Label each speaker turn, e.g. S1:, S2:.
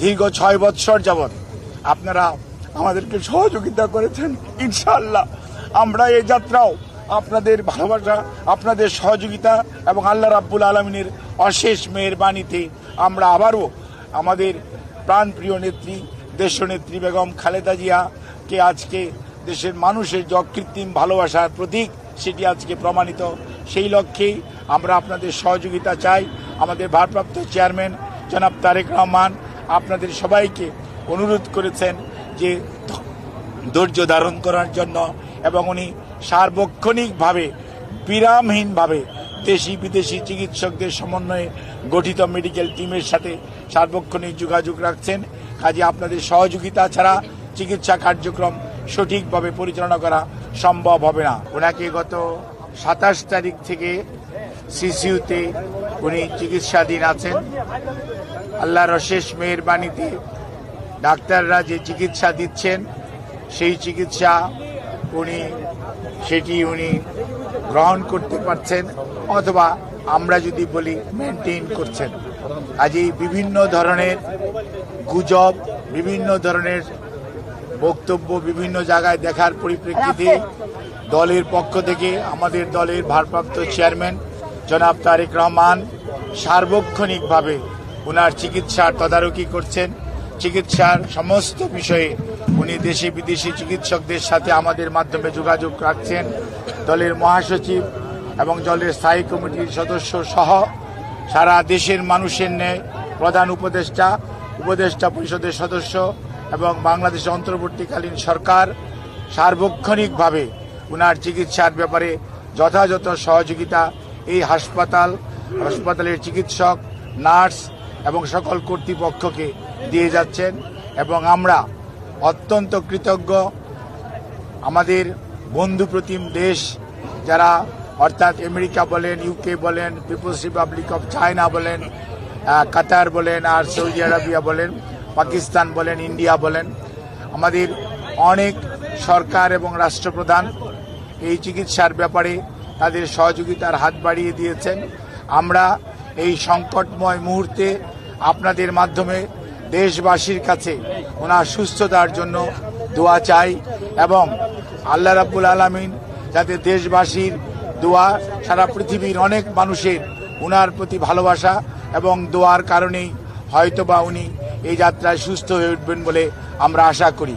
S1: দীর্ঘ 6 বৎসর যাবৎ আপনারা আমাদেরকে সহযোগিতা করেছেন। ইনশাআল্লাহ আমরা এই যাত্রাও আপনাদের ভালোবাসা, আপনাদের সহযোগিতা এবং আল্লাহ রাব্বুল আলামিনের অশেষ মেহেরবানিতে আমরা আবারও আমাদের প্রাণপ্রিয় নেত্রী দেশনেত্রী বেগম খালেদা জিয়াকে আজকে দেশের মানুষের যে অকৃত্রিম ভালোবাসার প্রতীক সেটি আজকে প্রমাণিত। সেই লক্ষ্যেই আমরা আপনাদের সহযোগিতা চাই। আমাদের ভারপ্রাপ্ত চেয়ারম্যান জনাব তারেক রহমান আপনাদের সবাইকে অনুরোধ করেছেন যে ধৈর্য ধারণ করার জন্য, এবং উনি সার্বক্ষণিকভাবে বিরামহীনভাবে দেশি বিদেশি চিকিৎসকদের সমন্বয়ে গঠিত মেডিকেল টিমের সাথে সার্বক্ষণিক যোগাযোগ রাখছেন। কাজে আপনাদের সহযোগিতা ছাড়া চিকিৎসা কার্যক্রম সঠিকভাবে পরিচালনা করা সম্ভব হবে না। ওনাকে গত 27 তারিখ থেকে সিসিউতে উনি চিকিৎসাধীন আছেন। আল্লাহর অশেষ মেহেরবানিতে ডাক্তাররা যে চিকিৎসা দিচ্ছেন সেই চিকিৎসা সেটি উনি গ্রহণ করতে পারছেন, অথবা আমরা যদি বলি মেনটেন করছেন। কাজেই বিভিন্ন ধরনের গুজব, বিভিন্ন ধরনের বক্তব্য বিভিন্ন জায়গায় দেখার পরিপ্রেক্ষিতে দলের পক্ষ থেকে আমাদের দলের ভারপ্রাপ্ত চেয়ারম্যান জনাব তারেক রহমান সার্বক্ষণিকভাবে ওনার চিকিৎসার তদারকি করছেন। চিকিৎসার সমস্ত বিষয়ে উনি দেশি বিদেশি চিকিৎসকদের সাথে আমাদের মাধ্যমে যোগাযোগ রাখছেন। দলের মহাসচিব এবং দলের স্থায়ী কমিটির সদস্য সহ সারা দেশের মানুষের ন্যায় প্রধান উপদেষ্টা পরিষদের সদস্য এবং বাংলাদেশের অন্তর্বর্তীকালীন সরকার সার্বক্ষণিকভাবে ওনার চিকিৎসার ব্যাপারে যথাযথ সহযোগিতা এই হাসপাতালের চিকিৎসক, নার্স এবং সকল কর্তৃপক্ষকে দিয়ে যাচ্ছেন। এবং আমরা অত্যন্ত কৃতজ্ঞ আমাদের বন্ধুপ্রতিম দেশ যারা, অর্থাৎ আমেরিকা বলেন, ইউকে বলেন, পিপলস রিপাবলিক অফ চায়না বলেন, কাতার বলেন, আর সৌদি আরবিয়া বলেন, পাকিস্তান বলেন, ইন্ডিয়া বলেন, আমাদের অনেক সরকার এবং রাষ্ট্রপ্রধান এই চিকিৎসার ব্যাপারে তাদের সহযোগিতার হাত বাড়িয়ে দিয়েছেন। আমরা এই সংকটময় মুহূর্তে আপনাদের মাধ্যমে দেশবাসীর কাছে ওনার সুস্থতার জন্য দোয়া চাই, এবং আল্লাহ রাব্বুল আলামিন যাতে দেশবাসীর দোয়া, সারা পৃথিবীর অনেক মানুষের ওনার প্রতি ভালোবাসা এবং দোয়ার কারণেই হয়তোবা উনি এই যাত্রায় সুস্থ হয়ে উঠবেন বলে আমরা আশা করি।